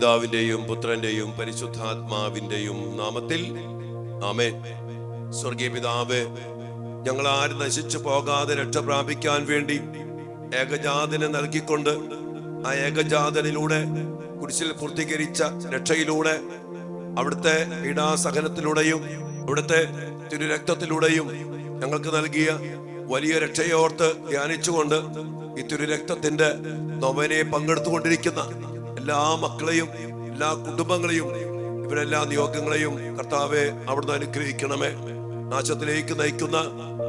പിതാവിന്റെയും പുത്രന്റെയും പരിശുദ്ധാത്മാവിന്റെയും നാമത്തിൽ ആമേൻ. സ്വർഗീയ പിതാവേ, ഞങ്ങൾ ആരും നശിച്ചു പോകാതെ രക്ഷ പ്രാപിക്കാൻ വേണ്ടി ഏകജാതനെ നൽകിക്കൊണ്ട് ആ ഏകജാതനിലൂടെ കുരിശിൽ പൂർത്തീകരിച്ച രക്ഷയിലൂടെ അവിടുത്തെ പീഡാസഹനത്തിലൂടെയും അവിടുത്തെ തിരുരക്തത്തിലൂടെയും ഞങ്ങൾക്ക് നൽകിയ വലിയ രക്ഷയോർത്ത് ധ്യാനിച്ചുകൊണ്ട് ഈ തിരുരക്തത്തിന്റെ നൊവേനയെ പങ്കെടുത്തുകൊണ്ടിരിക്കുന്ന എല്ലാ മക്കളെയും എല്ലാ കുടുംബങ്ങളെയും ഇവരെല്ലാ നിയോഗങ്ങളെയും കർത്താവെ അവിടുന്ന് അനുഗ്രഹിക്കണമേ. നാശത്തിലേക്ക് നയിക്കുന്ന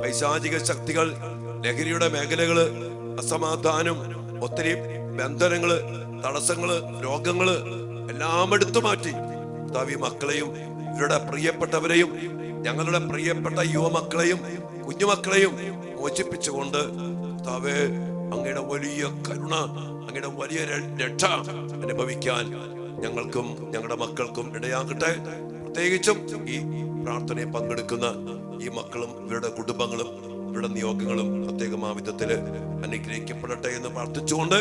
പൈശാചിക ശക്തികൾ, ലഹരിയുടെ മേഖലകള്, അസമാധാനം, ഒത്തിരി ബന്ധനങ്ങള്, തടസ്സങ്ങള്, രോഗങ്ങള് എല്ലാം എടുത്തു മാറ്റി കർത്താവ് മക്കളെയും ഇവരുടെ പ്രിയപ്പെട്ടവരെയും ഞങ്ങളുടെ പ്രിയപ്പെട്ട യുവമക്കളെയും കുഞ്ഞുമക്കളെയും മോചിപ്പിച്ചുകൊണ്ട് കർത്താവേ അങ്ങയുടെ വലിയ കരുണ, അങ്ങയുടെ വലിയ രക്ഷ അനുഭവിക്കാൻ ഞങ്ങൾക്കും ഞങ്ങളുടെ മക്കൾക്കും ഇടയാകട്ടെ. പ്രത്യേകിച്ചും ഈ പ്രാർത്ഥനയെ പങ്കെടുക്കുന്ന ഈ മക്കളും ഇവരുടെ കുടുംബങ്ങളും ഇവരുടെ നിയോഗങ്ങളും പ്രത്യേകം ആ വിധത്തില് അനുഗ്രഹിക്കപ്പെടട്ടെ എന്ന് പ്രാർത്ഥിച്ചുകൊണ്ട്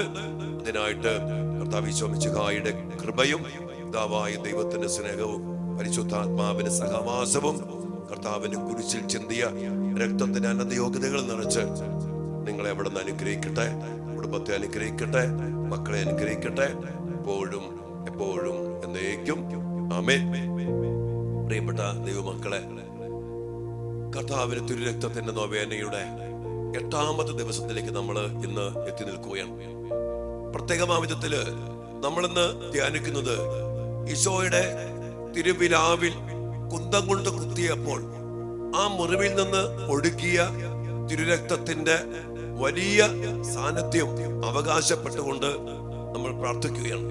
അതിനായിട്ട് കർത്താവ് ഈശോ മിശിഹായുടെ കൃപയും പിതാവായ ദൈവത്തിന്റെ സ്നേഹവും പരിശുദ്ധാത്മാവിന്റെ സഹവാസവും കർത്താവിന് കുരിശിൽ ചിന്തിയ രക്തത്തിന്റെ അനന്ത യോഗ്യതകൾ നിറച്ച് നിങ്ങളെ അവിടെ നിന്ന് അനുഗ്രഹിക്കട്ടെ, കുടുംബത്തെ അനുഗ്രഹിക്കട്ടെ, മക്കളെ അനുഗ്രഹിക്കട്ടെ, എപ്പോഴും എപ്പോഴും എന്നേക്കും ആമേൻ. പ്രിയപ്പെട്ട ദൈവമക്കളെ, കർത്താവിന് തിരുരക്തത്തിന്റെ നൊവേനയുടെ 8ാമത്തെ ദിവസത്തിലേക്ക് നമ്മൾ ഇന്ന് എത്തി നിൽക്കുകയാണ്. പ്രത്യേകമായ വിധത്തില് നമ്മളിന്ന് ധ്യാനിക്കുന്നത് ഈശോയുടെ തിരുവിലാവിൽ കുന്തം കൊണ്ട് കുത്തിയപ്പോൾ ആ മുറിവിൽ നിന്ന് ഒഴുകിയ തിരുരക്തത്തിന്റെ വലിയ സാന്നിധ്യം അവകാശപ്പെട്ടുകൊണ്ട് നമ്മൾ പ്രാർത്ഥിക്കുകയാണ്.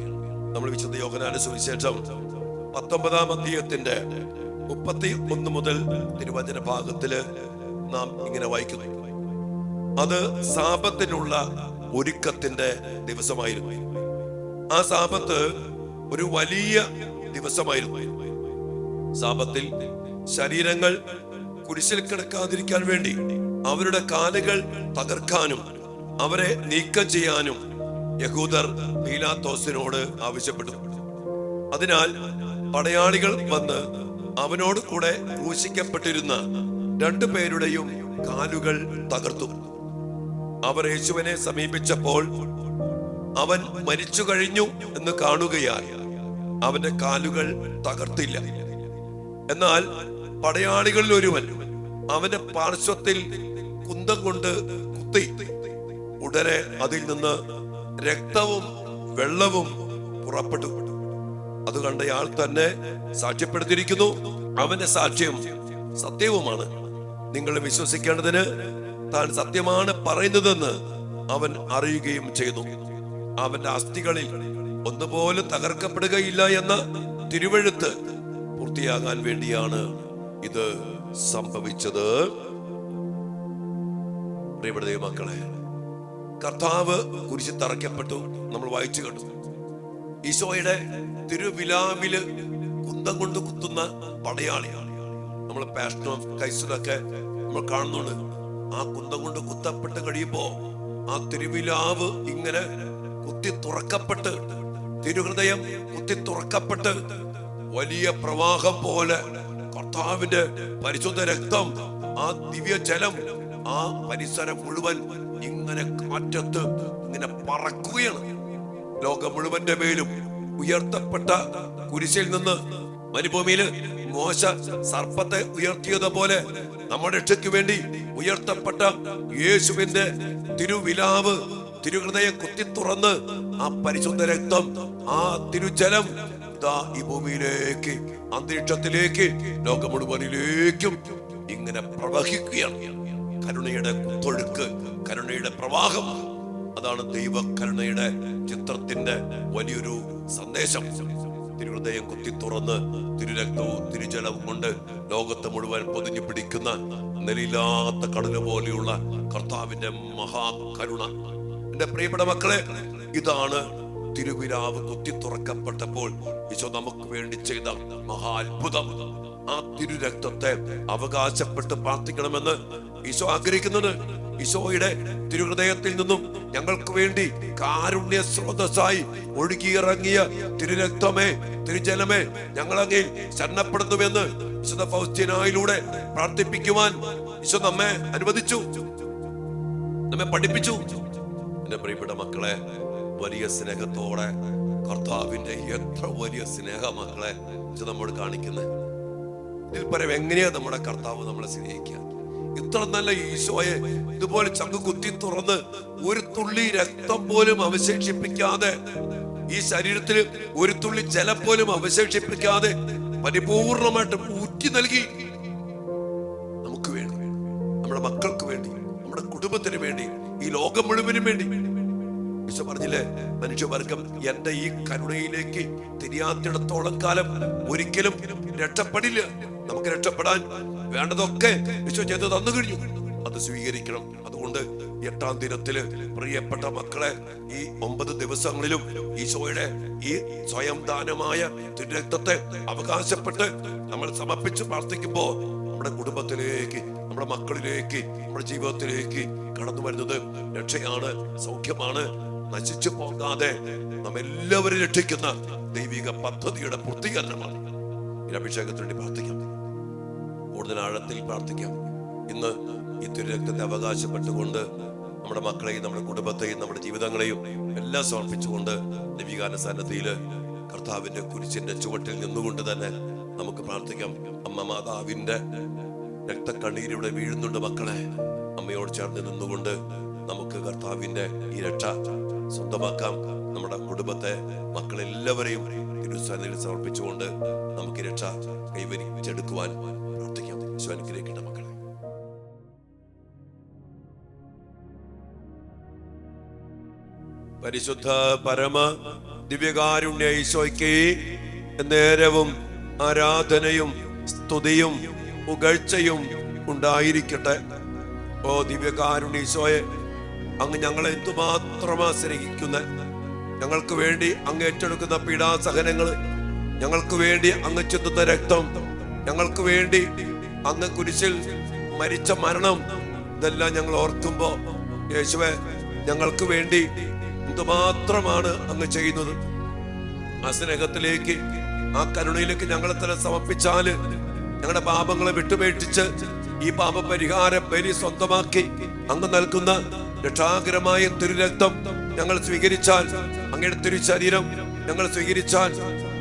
നമ്മൾ വിശുദ്ധ യോഹന്നാന്റെ സുവിശേഷം 19-ാം അധ്യായത്തിന്റെ 31 മുതൽ തിരുവചന ഭാഗത്തില് നാം ഇങ്ങനെ വായിക്കുന്നു. അത് സാബത്തിനുള്ള ഒരുക്കത്തിന്റെ ദിവസമായിരുന്നു. ആ സാബത്ത് ഒരു വലിയ ദിവസമായിരുന്നു. സാബത്തിൽ ശരീരങ്ങൾ കുരിശിൽ കിടക്കാതിരിക്കാൻ വേണ്ടി അവരുടെ കാലുകൾ തകർക്കാനും അവരെ നീക്കം ചെയ്യാനും യഹൂദർ പീലാത്തോസിനോട് ആവശ്യപ്പെട്ടു. അതിനാൽ പടയാളികൾ വന്ന് അവനോട് കൂടെ ക്രൂശിക്കപ്പെട്ടിരുന്ന 2 പേരുടെയും കാലുകൾ തകർത്തു. അവർ യേശുവിനെ സമീപിച്ചപ്പോൾ അവൻ മരിച്ചു കഴിഞ്ഞു എന്ന് കാണുകയാൽ അവന്റെ കാലുകൾ തകർത്തില്ല. എന്നാൽ പടയാളികളിൽ ഒരുവൻ അവന്റെ പാർശ്വത്തിൽ കുന്തം കൊണ്ട് കുത്തി. ഉടനെ അതിൽ നിന്ന് രക്തവും വെള്ളവും പുറപ്പെട്ടു. അത് കണ്ടയാൾ തന്നെ സാക്ഷ്യപ്പെടുത്തിയിരിക്കുന്നു. അവന്റെ സാക്ഷ്യം സത്യവുമാണ്. നിങ്ങൾ വിശ്വസിക്കേണ്ടതിന് താൻ സത്യമാണ് പറയുന്നതെന്ന് അവൻ അറിയുകയും ചെയ്തു. അവന്റെ അസ്ഥികളിൽ ഒന്നുപോലും തകർക്കപ്പെടുകയില്ല എന്ന തിരുവെഴുത്ത് പൂർത്തിയാകാൻ വേണ്ടിയാണ് ഇത് സംഭവിച്ചത്. പ്രിയപ്പെട്ട മക്കളെ, കർത്താവ് കുരിശിൽ തറയ്ക്കപ്പെട്ടു. നമ്മൾ വായിച്ചു കണ്ടു. ഈശോയുടെ തിരുവിലാവില് കുന്തം കൊണ്ട് കുത്തുന്ന പടയാളിയാണ്. നമ്മൾ പാഷൻ ഓഫ് ക്രൈസ്റ്റിലൊക്കെ നമ്മൾ കാണുന്നുണ്ട്. ആ കുന്തം കൊണ്ട് കുത്തപ്പെട്ട് കഴിയുമ്പോ ആ തിരുവിലാവ് ഇങ്ങനെ കുത്തി തുറക്കപ്പെട്ട്, തിരുഹൃദയം കുത്തി തുറക്കപ്പെട്ട് വലിയ പ്രവാഹം പോലെ കർത്താവിന്റെ പരിശുദ്ധ രക്തം, ആ ദിവ്യ ജലം ആ പരിസരം മുഴുവൻ ഇങ്ങനെ കാറ്റത്ത് ഇങ്ങനെ പറക്കുകയാണ്. ലോകം മുഴുവന്റെ മേലും ഉയർത്തപ്പെട്ട കുരിശിൽ നിന്ന് മരുഭൂമിയിൽ മോശ സർപ്പത്തെ ഉയർത്തിയതുപോലെ നമ്മുടെ രക്ഷയ്ക്ക് വേണ്ടി ഉയർത്തപ്പെട്ട യേശുവിന്റെ തിരുവിലാവ്, തിരുഹൃദയം കുത്തി തുറന്ന് ആ പരിശുദ്ധ രക്തം, ആ തിരുജലം ഈ ഭൂമിയിലേക്ക്, അന്തരീക്ഷത്തിലേക്ക്, ലോകം മുഴുവനിലേക്കും ഇങ്ങനെ പ്രവഹിക്കുകയാണ്. കരുണയുടെ കുത്തൊഴുക്ക്, കരുണയുടെ പ്രവാഹം. അതാണ് ദൈവ കരുണയുടെ ചിത്രത്തിന്റെ വലിയൊരു സന്ദേശം. തിരുഹൃദയം കുത്തി തുറന്ന് തിരുരക്തവും തിരുജലവും കൊണ്ട് ലോകത്തെ മുഴുവൻ പൊതിഞ്ഞു പിടിക്കുന്ന നിലയില്ലാത്ത കടല് പോലെയുള്ള കർത്താവിന്റെ മഹാകരുണ. എന്റെ പ്രിയപ്പെട്ട മക്കളെ, ഇതാണ് തിരുവിലാവ് കുത്തി തുറക്കപ്പെട്ടപ്പോൾ ഈശോ നമുക്ക് വേണ്ടി ചെയ്ത മഹാ അത്ഭുതം. ആ തിരുരക്തത്തെ അവകാശപ്പെട്ട് പ്രാർത്ഥിക്കണമെന്ന് ഈശോ ആഗ്രഹിക്കുന്നത്. ഈശോയുടെ തിരുഹൃദയത്തിൽ നിന്നും ഞങ്ങൾക്ക് വേണ്ടി കാരുണ്യ സ്രോതസ്സായി ഒഴുകിയിറങ്ങിയ തിരുരക്തമേ, തിരുജലമേ, ഞങ്ങളങ്ങയിൽ ശരണപ്പെടുന്നുവെന്ന് വിശുദ്ധ ഫൗസ്റ്റീനായിലൂടെ പ്രാർത്ഥിപ്പിക്കുവാൻ ഈശോ നമ്മെ അനുവദിച്ചു, നമ്മെ പഠിപ്പിച്ചു. എന്റെ പ്രിയപ്പെട്ട മക്കളെ, വലിയ സ്നേഹത്തോടെ കർത്താവിന്റെ എത്ര വലിയ സ്നേഹ മക്കളെ നമ്മോട് കാണിക്കുന്നത്. ഇതിൽ പരം എങ്ങനെയാ നമ്മുടെ കർത്താവ് നമ്മളെ സ്നേഹിക്കുക? ഇത്ര നല്ല ഈശോയെ ഇതുപോലെ ചങ്ക് കുത്തി തുറന്ന് ഒരു തുള്ളി രക്തം പോലും അവശേഷിപ്പിക്കാതെ, ഈ ശരീരത്തിൽ ഒരു തുള്ളി ജലം പോലും അവശേഷിപ്പിക്കാതെ പരിപൂർണമായിട്ട് ഊറ്റി നൽകി നമുക്ക് വേണ്ടി, നമ്മുടെ മക്കൾക്ക് വേണ്ടി, നമ്മുടെ കുടുംബത്തിന് വേണ്ടി, ഈ ലോകം മുഴുവനും വേണ്ടി. ഈശോ പറഞ്ഞില്ലേ, മനുഷ്യവർഗം എന്റെ ഈ കരുണയിലേക്ക് തിരിയാത്തിടത്തോളം കാലം ഒരിക്കലും രക്ഷപ്പെടില്ല. നമുക്ക് രക്ഷപ്പെടാൻ വേണ്ടതൊക്കെ ഈശോ ചെയ്ത് തന്നു കഴിഞ്ഞു, അത് സ്വീകരിക്കണം. അതുകൊണ്ട് 8-ാം ദിനത്തില് പ്രിയപ്പെട്ട മക്കളെ, ഈ 9 ദിവസങ്ങളിലും ഈശോയുടെ ഈ സ്വയം ദാനമായ തിരുരക്തത്തെ അവകാശപ്പെട്ട് നമ്മൾ സമർപ്പിച്ച് പ്രാർത്ഥിക്കുമ്പോ നമ്മുടെ കുടുംബത്തിലേക്ക്, നമ്മുടെ മക്കളിലേക്ക്, നമ്മുടെ ജീവിതത്തിലേക്ക് കടന്നു വരുന്നത് രക്ഷയാണ്, സൗഖ്യമാണ്, നശിച്ചു പോകാതെ നമ്മെല്ലാവരും രക്ഷിക്കുന്ന ദൈവിക പദ്ധതിയുടെ പൂർത്തീകരണമാണ്. ഈ അഭിഷേകത്തിന് വേണ്ടി പ്രാർത്ഥിക്കാം, കൂടുതൽ ആഴത്തിൽ പ്രാർത്ഥിക്കാം. ഇന്ന് ഈ തിരുരക്തത്തെ അവകാശപ്പെട്ടുകൊണ്ട് നമ്മുടെ മക്കളെയും, നമ്മുടെ കുടുംബത്തെയും, നമ്മുടെ ജീവിതങ്ങളെയും എല്ലാം സമർപ്പിച്ചുകൊണ്ട് ദൈവികാന സന്നദ്ധിയില് കർത്താവിന്റെ കുരിശിന്റെ ചുവട്ടിൽ നിന്നുകൊണ്ട് തന്നെ നമുക്ക് പ്രാർത്ഥിക്കാം. അമ്മ മാതാവിന്റെ രക്തക്കണ്ണീരിവിടെ വീഴുന്നുണ്ട് മക്കളെ. അമ്മയോട് ചേർന്ന് നിന്നുകൊണ്ട് നമുക്ക് കർത്താവിന്റെ ഈ രക്ഷ സ്വന്തമാക്കാം. നമ്മുടെ കുടുംബത്തെ, മക്കളെല്ലാവരെയും തിരുസന്നിധിയിൽ സമർപ്പിച്ചുകൊണ്ട് നമുക്ക് രക്ഷ കൈവരിച്ചെടുക്കുവാൻ പ്രാർത്ഥിക്കാം. ഈശോ അനുഗ്രഹിക്കട്ടെ മക്കളെ. പരിശുദ്ധ പരമ ദിവ്യകാരുണ്യ ഈശോയ്ക്ക് നേരവും ആരാധനയും സ്തുതിയും പുകഴ്ചയും ഉണ്ടായിരിക്കട്ടെ. ഓ ദിവ്യകാരുണ്യ ഈശോയെ, അങ്ങ് ഞങ്ങളെ എന്തുമാത്രമാ സ്നേഹിക്കുന്ന, ഞങ്ങൾക്ക് വേണ്ടി അങ്ങ് ഏറ്റെടുക്കുന്ന പീഡാസഹനങ്ങള്, ഞങ്ങൾക്ക് വേണ്ടി അങ്ങ് ചിന്തുന്ന രക്തം, ഞങ്ങൾക്ക് വേണ്ടി അങ്ങ് കുരിശിൽ മരിച്ച മരണം, ഇതെല്ലാം ഞങ്ങൾ ഓർക്കുമ്പോ യേശുവേ, ഞങ്ങൾക്ക് വേണ്ടി എന്തുമാത്രമാണ് അങ്ങ് ചെയ്യുന്നത്. ആ സ്നേഹത്തിലേക്ക്, ആ കരുണയിലേക്ക് ഞങ്ങളെ തന്നെ സമർപ്പിച്ചാല്, ഞങ്ങളുടെ പാപങ്ങളെ വിട്ടുപേക്ഷിച്ച് ഈ പാപപരിഹാര ബലി സ്വന്തമാക്കി അങ്ങ് നൽകുന്ന രക്ഷാകരമായ തിരുരക്തം ഞങ്ങൾ സ്വീകരിച്ചാൽ, അങ്ങയുടെ തിരുശരീരം ഞങ്ങൾ സ്വീകരിച്ചാൽ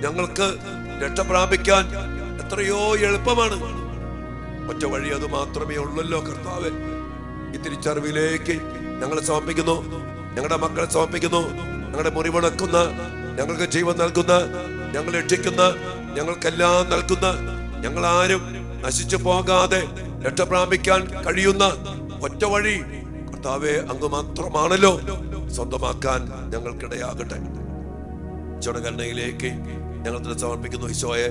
ഞങ്ങൾക്ക് രക്ഷ പ്രാപിക്കാൻ എത്രയോ എളുപ്പമാണ്. ഒറ്റ വഴി അത് മാത്രമേ ഉള്ളല്ലോ കർത്താവേ. ഈ തിരിച്ചറിവിലേക്ക് ഞങ്ങളെ സമർപ്പിക്കുന്നു, ഞങ്ങളുടെ മക്കളെ സമർപ്പിക്കുന്നു. ഞങ്ങളുടെ മുറിവണക്കുന്ന, ഞങ്ങൾക്ക് ജീവൻ നൽകുന്ന, ഞങ്ങൾ രക്ഷിക്കുന്ന, ഞങ്ങൾക്കെല്ലാം നൽകുന്ന, ഞങ്ങളാരും നശിച്ചു പോകാതെ രക്ഷ പ്രാപിക്കാൻ കഴിയുന്ന ഒറ്റ വഴി കർത്താവേ അങ്ങ് മാത്രമാണല്ലോ. സ്വന്തമാക്കാൻ ഞങ്ങൾക്കിടയാകട്ടെ. ഈശോയുടെ കരുണയിലേക്ക് ഞങ്ങൾ സമർപ്പിക്കുന്നു. ഈശോയെ,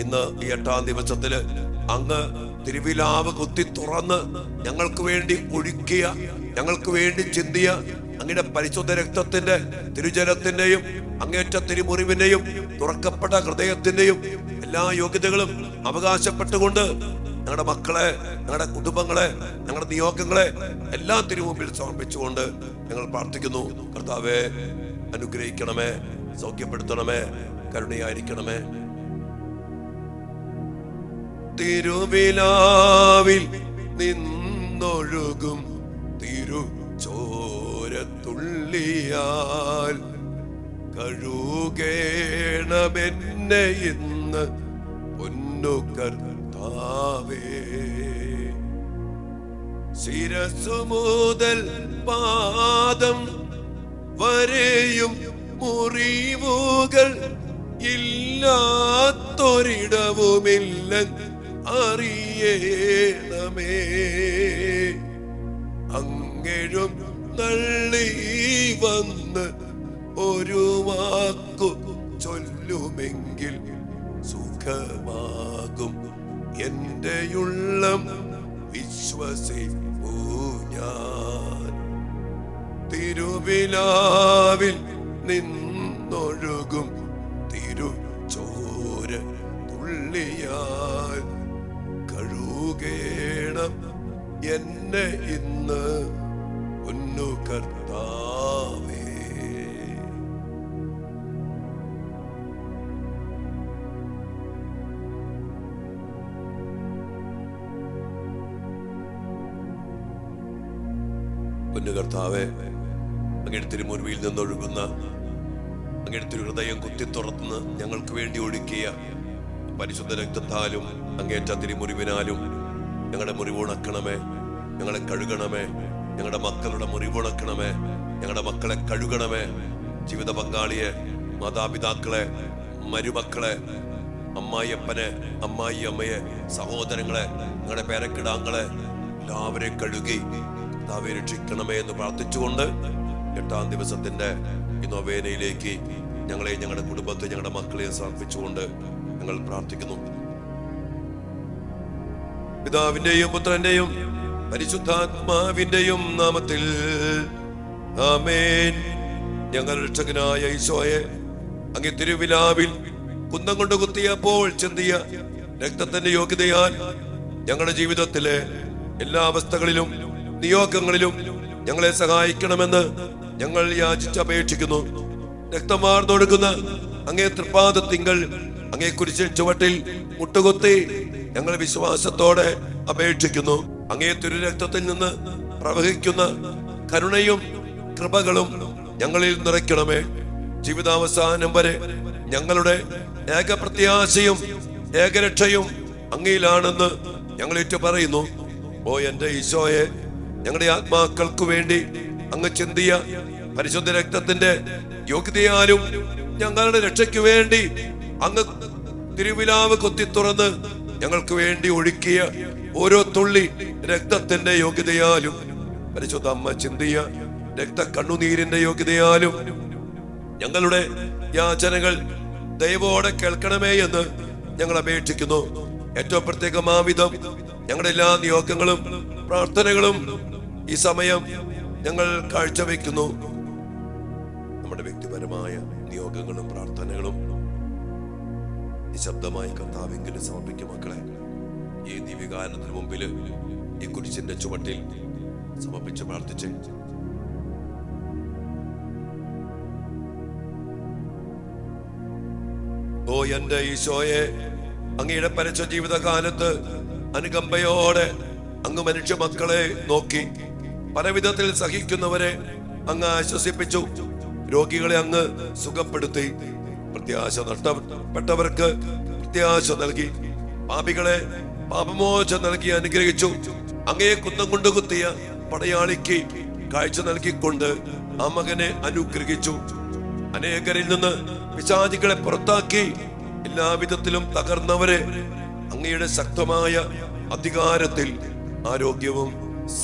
ഇന്ന് ഈ 8-ാം ദിവസത്തില് അങ്ങ് തിരുവിലാവ് കുത്തി തുറന്ന് ഞങ്ങൾക്ക് വേണ്ടി ഒഴുക്കിയ, ഞങ്ങൾക്ക് വേണ്ടി ചിന്തിയ അങ്ങയുടെ പരിശുദ്ധ രക്തത്തിന്റെ, തിരുജലത്തിന്റെയും അങ്ങേറ്റ തിരുമുറിവിന്റെയും തുറക്കപ്പെട്ട ഹൃദയത്തിന്റെയും എല്ലാ യോഗ്യതകളും അവകാശപ്പെട്ടുകൊണ്ട് ഞങ്ങളുടെ മക്കളെ, ഞങ്ങളുടെ കുടുംബങ്ങളെ, ഞങ്ങളുടെ നിയോഗങ്ങളെ എല്ലാം തിരുമുമ്പിൽ സമർപ്പിച്ചുകൊണ്ട് ഞങ്ങൾ പ്രാർത്ഥിക്കുന്നു. കർത്താവേ, അനുഗ്രഹിക്കണമേ, സൗഖ്യപ്പെടുത്തണമേ, കരുണയായിരിക്കണമേ. തിരുവിലാവിൽ നിന്നൊഴുകും തിരു ചോരത്തുള്ളിയാൽ കഴുകേണമെന്നെ ഇന്ന് പൊന്നു കർത്താവേ. ശിരസ്സു മുതൽ പാദം വരെയും മുറിവുകൾ ഇല്ലാത്തൊരിടവുമില്ല അറിയണമേ. അങ്ങഴും നള്ളി വന്ന് ഒരു വാക്കു ചൊല്ലുമെങ്കിൽ സുഖമാകും എന്റെ ഉള്ളം വിശ്വസിപ്പൂ ഞാൻ. തിരുവിലാവിൽ നിന്നൊഴുകും തിരു ചോര തുള്ളിയാൽ കഴുകേണം എന്നെ ഇന്ന് പൊന്നു കർത്താവേ. പൊന്നു കർത്താവേ, അങ്ങയുടെ തിരുമുൻപിൽ നിന്നൊഴുകുന്ന അങ്ങയുടെ തിരുഹൃദയം കുത്തി തുറന്ന് ഞങ്ങൾക്ക് വേണ്ടി ഒഴുക്കിയ പരിശുദ്ധ രക്തത്താലും അങ്ങേറ്റ തിരുമുറിവിനാലും ഞങ്ങളുടെ മുറിവുണക്കണമേ, ഞങ്ങളെ കഴുകണമേ. ഞങ്ങളുടെ മക്കളുടെ മുറിവുണക്കണമേ, ഞങ്ങളുടെ മക്കളെ കഴുകണമേ. ജീവിത പങ്കാളിയെ, മാതാപിതാക്കളെ, മരുമക്കളെ, അമ്മായിയപ്പനെ, അമ്മായി അമ്മയെ, സഹോദരങ്ങളെ, ഞങ്ങളുടെ പേരക്കിടാങ്ങളെ എല്ലാവരെയും കഴുകി കർത്താവേ രക്ഷിക്കണമേ എന്ന് പ്രാർത്ഥിച്ചുകൊണ്ട് 8-ാം ദിവസത്തിന്റെ ഈ നൊവേനയിലേക്ക് ഞങ്ങളെ, ഞങ്ങളുടെ കുടുംബത്തെ, ഞങ്ങളുടെ മക്കളെ സമർപ്പിച്ചുകൊണ്ട് ഞങ്ങൾ പ്രാർത്ഥിക്കുന്നു. പിതാവിന്റെയും പുത്രന്റെയും പരിശുദ്ധാത്മാവിന്റെയും നാമത്തിൽ ആമേൻ. ഞങ്ങൾ രക്ഷകനായ ഈശോയെ, അങ്ങേ തിരുവിലാവിൽ കുന്തം കൊണ്ട് കുത്തിയപ്പോൾ ചിന്തിയ രക്തത്തിന്റെ യോഗ്യതയാൽ ഞങ്ങളുടെ ജീവിതത്തിലെ എല്ലാ അവസ്ഥകളിലും നിയോഗങ്ങളിലും ഞങ്ങളെ സഹായിക്കണമെന്ന് ഞങ്ങൾ യാചിച്ചപേക്ഷിക്കുന്നു. രക്തമാർന്നൊഴുകുന്ന അങ്ങേ തൃപ്പാദത്തിങ്കൽ അങ്ങേ കുരിശിൻ ചുവട്ടിൽ മുട്ടുകുത്തി ഞങ്ങൾ വിശ്വാസത്തോടെ അപേക്ഷിക്കുന്നു. അങ്ങേ തിരുരക്തത്തിൽ നിന്ന് പ്രവഹിക്കുന്ന കരുണയും കൃപകളും ഞങ്ങളിൽ നിറയ്ക്കണമേ. ജീവിതാവസാനം വരെ ഞങ്ങളുടെ ഏക പ്രത്യാശയും ഏകരക്ഷയും അങ്ങയിലാണെന്ന് ഞങ്ങൾ ഏറ്റു പറയുന്നു. ഓ എന്റെ ഈശോയെ, ഞങ്ങളുടെ ആത്മാക്കൾക്കു വേണ്ടി അങ്ങ് ചിന്തിയ പരിശുദ്ധ രക്തത്തിന്റെ യോഗ്യതയാലും ഞങ്ങളുടെ രക്ഷയ്ക്ക് വേണ്ടി അങ്ങ് തിരുവിലാവ് കൊത്തി തുറന്ന് ഞങ്ങൾക്ക് വേണ്ടി ഒഴുക്കിയ ഓരോ തുള്ളി രക്തത്തിന്റെ യോഗ്യതയാലും പരിശുദ്ധ അമ്മ ചിന്തിയ രക്ത കണ്ണുനീരിന്റെ യോഗ്യതയാലും ഞങ്ങളുടെ യാചനകൾ ദയവോടെ കേൾക്കണമേ എന്ന് ഞങ്ങൾ അപേക്ഷിക്കുന്നു. ഏറ്റവും പ്രത്യേകമാവിധം ഞങ്ങളുടെ എല്ലാ നിയോഗങ്ങളും പ്രാർത്ഥനകളും ഈ സമയം ഞങ്ങൾ കാഴ്ചവെക്കുന്നു. നമ്മുടെ വ്യക്തിപരമായ നിയോഗങ്ങളും പ്രാർത്ഥനകളും നിശബ്ദമായി കർത്താവിങ്കൽ സമർപ്പിക്കും. മക്കളെ, ഈ ദിവ്യകാരണത്തിന് മുമ്പിൽ ഈ കുരിശിന്റെ ചുവട്ടിൽ സമർപ്പിച്ച് പ്രാർത്ഥിച്ച് ഓ എന്റെ ഈശോയെ, അങ്ങയുടെ പരസ്യ ജീവിതകാലത്ത് അനുകമ്പയോടെ അങ്ങ് മനുഷ്യ മക്കളെ നോക്കി പലവിധത്തിൽ സഹിക്കുന്നവരെ അങ്ങ് ആശ്വസിപ്പിച്ചു. രോഗികളെ അങ്ങ് സുഖപ്പെടുത്തി. പ്രത്യാശ നഷ്ടപ്പെട്ടവർക്ക് പ്രത്യാശ നൽകി. പാപികളെ പാപമോചനം നൽകി അനുഗ്രഹിച്ചു. അങ്ങയെ കുന്തം കൊണ്ട് കുത്തിയ പടയാളിക്ക് കാഴ്ച നൽകിക്കൊണ്ട് ആ മകനെ അനുഗ്രഹിച്ചു. അനേകരിൽ നിന്ന് പിശാചുക്കളെ പുറത്താക്കി എല്ലാവിധത്തിലും തകർന്നവരെ അങ്ങയുടെ ശക്തമായ അധികാരത്തിൽ ആരോഗ്യവും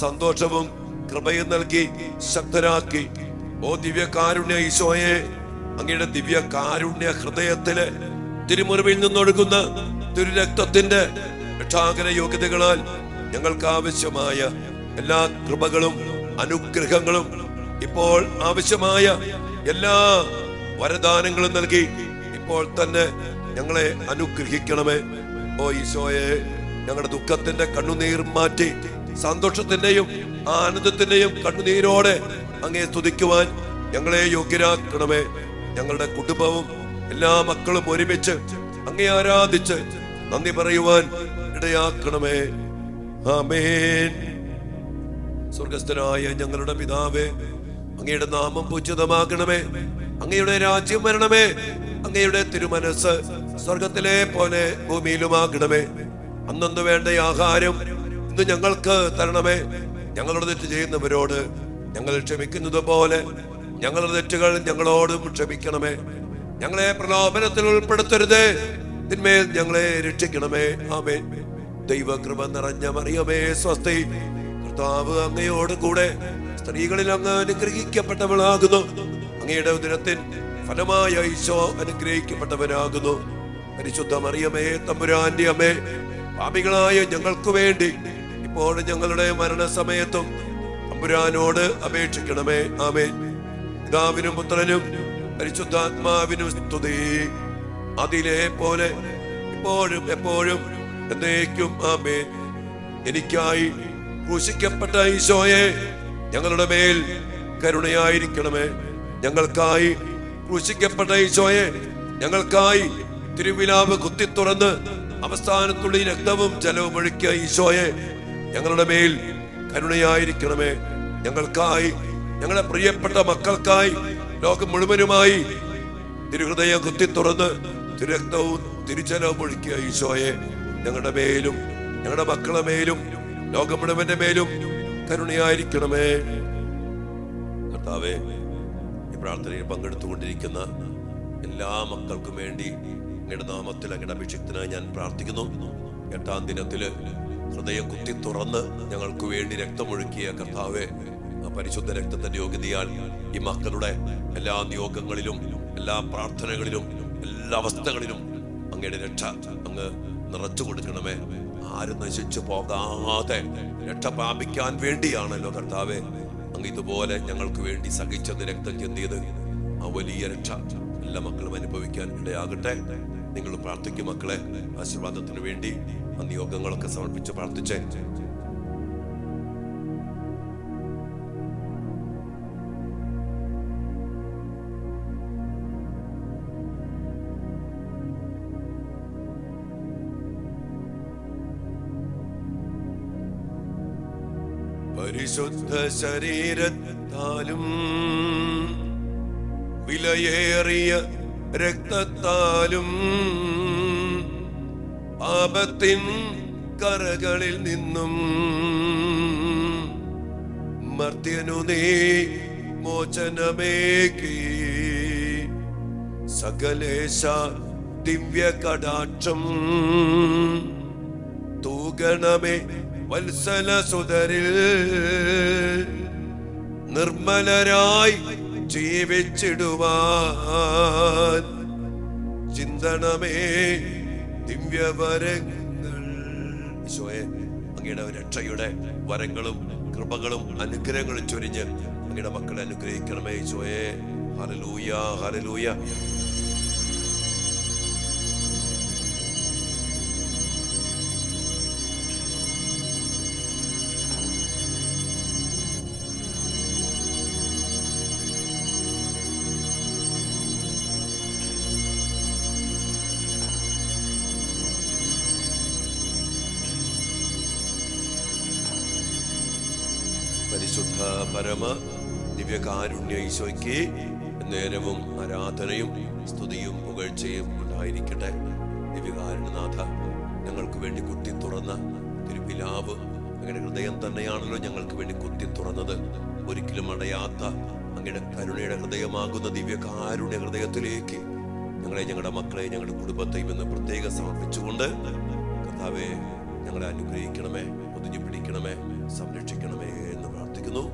സന്തോഷവും കൃപയും നൽകി ശക്തരാക്കി. ഓ ദിവ്യകാരുണ്യ ഈശോയെ, അങ്ങയുടെ ദിവ്യകാരുണ്യ ഹൃദയത്തിലെ തിരുമുറിവിൽ നിന്നൊഴുകുന്ന തിരുരക്തത്തിന്റെ രക്ഷാകര യോഗ്യതകളാൽ ഞങ്ങൾക്ക് ആവശ്യമായ എല്ലാ കൃപകളും അനുഗ്രഹങ്ങളും ഇപ്പോൾ ആവശ്യമായ എല്ലാ വരദാനങ്ങളും നൽകി ഇപ്പോൾ തന്നെ ഞങ്ങളെ അനുഗ്രഹിക്കണമേ. ഓ ഈശോയെ, ഞങ്ങളുടെ ദുഃഖത്തിന്റെ കണ്ണുനീർ മാറ്റി സന്തോഷത്തിന്റെയും ആനന്ദത്തിന്റെയും കണ്ണുനീരോടെ അങ്ങേ സ്തുതിക്കുവാൻ ഞങ്ങളെ യോഗ്യരാക്കണമേ. ഞങ്ങളുടെ കുടുംബവും എല്ലാ മക്കളും ഒരുമിച്ച് അങ്ങേ ആരാധിച്ച് നന്ദി പറയുവാൻ ഇടയാക്കണമേ. ആമേൻ. സ്വർഗസ്ഥനായ ഞങ്ങളുടെ പിതാവേ, അങ്ങയുടെ നാമം പൂജിതമാകണമേ. അങ്ങയുടെ രാജ്യം വരണമേ. അങ്ങയുടെ തിരുമനസ് സ്വർഗത്തിലെ പോലെ ഭൂമിയിലുമാകണമേ. അന്നു വേണ്ട ആഹാരം ഇന്ന് ഞങ്ങൾക്ക് തരണമേ. ഞങ്ങളുടെ തെറ്റ് ചെയ്യുന്നവരോട് ഞങ്ങൾ ക്ഷമിക്കുന്നത് പോലെ ഞങ്ങളുടെ തെറ്റുകൾ ഞങ്ങളോടും ക്ഷമിക്കണമേ. ഞങ്ങളെ പ്രലോഭനത്തിൽ ഉൾപ്പെടുത്തരുതേ, തിന്മേൽ ഞങ്ങളെ രക്ഷിക്കണമേ. ആമേൻ. ദൈവകൃപ നിറഞ്ഞ മറിയമേ സ്വസ്തി, കർത്താവ് അങ്ങയോട് കൂടെ സ്ത്രീകളിൽ അങ്ങ് അനുഗ്രഹിക്കപ്പെട്ടവളാകുന്നു. അങ്ങയുടെ ഉദരത്തിൻ ഫലമായ ഈശോ അനുഗ്രഹിക്കപ്പെട്ടവനാകുന്നു. പരിശുദ്ധ മറിയമേ തമ്പുരാന്റെ അമ്മേ, പാപികളായ ഞങ്ങൾക്ക് വേണ്ടി ഇപ്പോൾ ഞങ്ങളുടെ മരണസമയത്തും തമ്പുരാനോട് അപേക്ഷിക്കണമേ. ആമേൻ. പിതാവിനും പുത്രനും പരിശുദ്ധാത്മാവിനും സ്തുതി, അതിലെ പോലെ ഇപ്പോഴും എപ്പോഴും എന്നേക്കും. ആമേൻ. എനിക്കായി ക്രൂശിക്കപ്പെട്ട ഈശോയെ, ഞങ്ങളുടെ മേൽ കരുണയായിരിക്കണമേ. ഞങ്ങൾക്കായി ക്രൂശിക്കപ്പെട്ട ഈശോയെ, ഞങ്ങൾക്കായി തിരുവിലാവ് കുത്തി തുറന്ന് അവസാനത്തുള്ള ഈ രക്തവും ജലവും ഒഴുക്കിയ ഈശോയെ, ഞങ്ങളുടെ മേൽ കരുണയായിരിക്കണമേ. ഞങ്ങൾക്കായി, ഞങ്ങളുടെ പ്രിയപ്പെട്ട മക്കൾക്കായി, ലോകം മുഴുവനുമായി തിരുഹൃദയം കുത്തി തുറന്ന് തിരുരക്തവും തിരുജലവും ഒഴുക്കിയ ഈശോയെ, ഞങ്ങളുടെ മേലും ഞങ്ങളുടെ മക്കളുടെ മേലും ലോകം മുഴുവന്റെ മേലും കരുണയായിരിക്കണമേ. കർത്താവേ, ഈ പ്രാർത്ഥനയിൽ പങ്കെടുത്തുകൊണ്ടിരിക്കുന്ന എല്ലാ മക്കൾക്കും വേണ്ടി അങ്ങയുടെ നാമത്തിൽ അങ്ങയുടെ അഭിഷിക്തനായി ഞാൻ പ്രാർത്ഥിക്കുന്നു. 8-ാം ദിനത്തില് ഹൃദയം കുത്തി തുറന്ന് ഞങ്ങൾക്ക് വേണ്ടി രക്തമൊഴുക്കിയ കർത്താവേ, ആ പരിശുദ്ധ രക്തത്തിന്റെ യോഗ്യതയാൽ ഈ മക്കളുടെ എല്ലാ നിയോഗങ്ങളിലും, എല്ലാ പ്രാർത്ഥനകളിലും, എല്ലാ അവസ്ഥകളിലും അങ്ങയുടെ രക്ഷ അങ്ങ് നിറച്ചു കൊടുക്കണമേ. ആരും നശിച്ചു പോകാതെ രക്ഷ പ്രാപിക്കാൻ വേണ്ടിയാണല്ലോ കർത്താവേ അങ്ങ് ഇതുപോലെ ഞങ്ങൾക്ക് വേണ്ടി സഹിച്ചത്, രക്തം ചെന്തിയത്. ആ വലിയ രക്ഷ എല്ലാ മക്കളും അനുഭവിക്കാൻ ഇടയാകട്ടെ. നിങ്ങൾ പ്രാർത്ഥിക്കും മക്കളെ, ആശീർവാദത്തിന് വേണ്ടി ആ നിയോഗങ്ങളൊക്കെ സമർപ്പിച്ച് പ്രാർത്ഥിച്ചേ. പരിശുദ്ധ ശരീരത്താലും വിലയേറിയ രക്തത്താലും പാപത്തിൻ കറകളിൽ നിന്നും മർത്യനു നീ മോചനമേകി. സകലേശ ദിവ്യ കടാക്ഷം തൂകണമേ വത്സല സുതരിൽ. നിർമ്മലരായി ജീവിച്ചിടുവാൻ ചിന്തണമേ ദിവ്യവരങ്ങൾ. ഈശോയെ, അങ്ങയുടെ രക്ഷയുടെ വരങ്ങളും കൃപകളും അനുഗ്രഹങ്ങളും ചൊരിഞ്ഞ് അങ്ങയുടെ മക്കളെ അനുഗ്രഹിക്കണമേ ഈശോയെ. Hallelujah, hallelujah. പരിശുദ്ധ പരമ ദിവ്യകാരുണ്യ ഈശോയ്ക്ക് നേരവും ആരാധനയും സ്തുതിയും പുകഴ്ചയും ഉണ്ടായിരിക്കട്ടെ. ദിവ്യകാരുണ്യനാഥ, ഞങ്ങൾക്ക് വേണ്ടി കുത്തി തുറന്ന തിരുപ്പിലാവ് അങ്ങയുടെ ഹൃദയം തന്നെയാണല്ലോ ഞങ്ങൾക്ക് വേണ്ടി കുത്തി തുറന്നത്. ഒരിക്കലും അടയാത്ത അങ്ങയുടെ കരുണയുടെ ഹൃദയമാകുന്ന ദിവ്യകാരുണ്യ ഹൃദയത്തിലേക്ക് ഞങ്ങളെ, ഞങ്ങളുടെ മക്കളെ, ഞങ്ങളുടെ കുടുംബത്തെയും എന്ന് പ്രത്യേകം സമർപ്പിച്ചുകൊണ്ട് കർത്താവേ, ഞങ്ങളെ അനുഗ്രഹിക്കണമേ, പൊതിഞ്ഞു പിടിക്കണമേ, സംരക്ഷിക്കണമേ എന്ന് പ്രാർത്ഥിക്കുന്നു.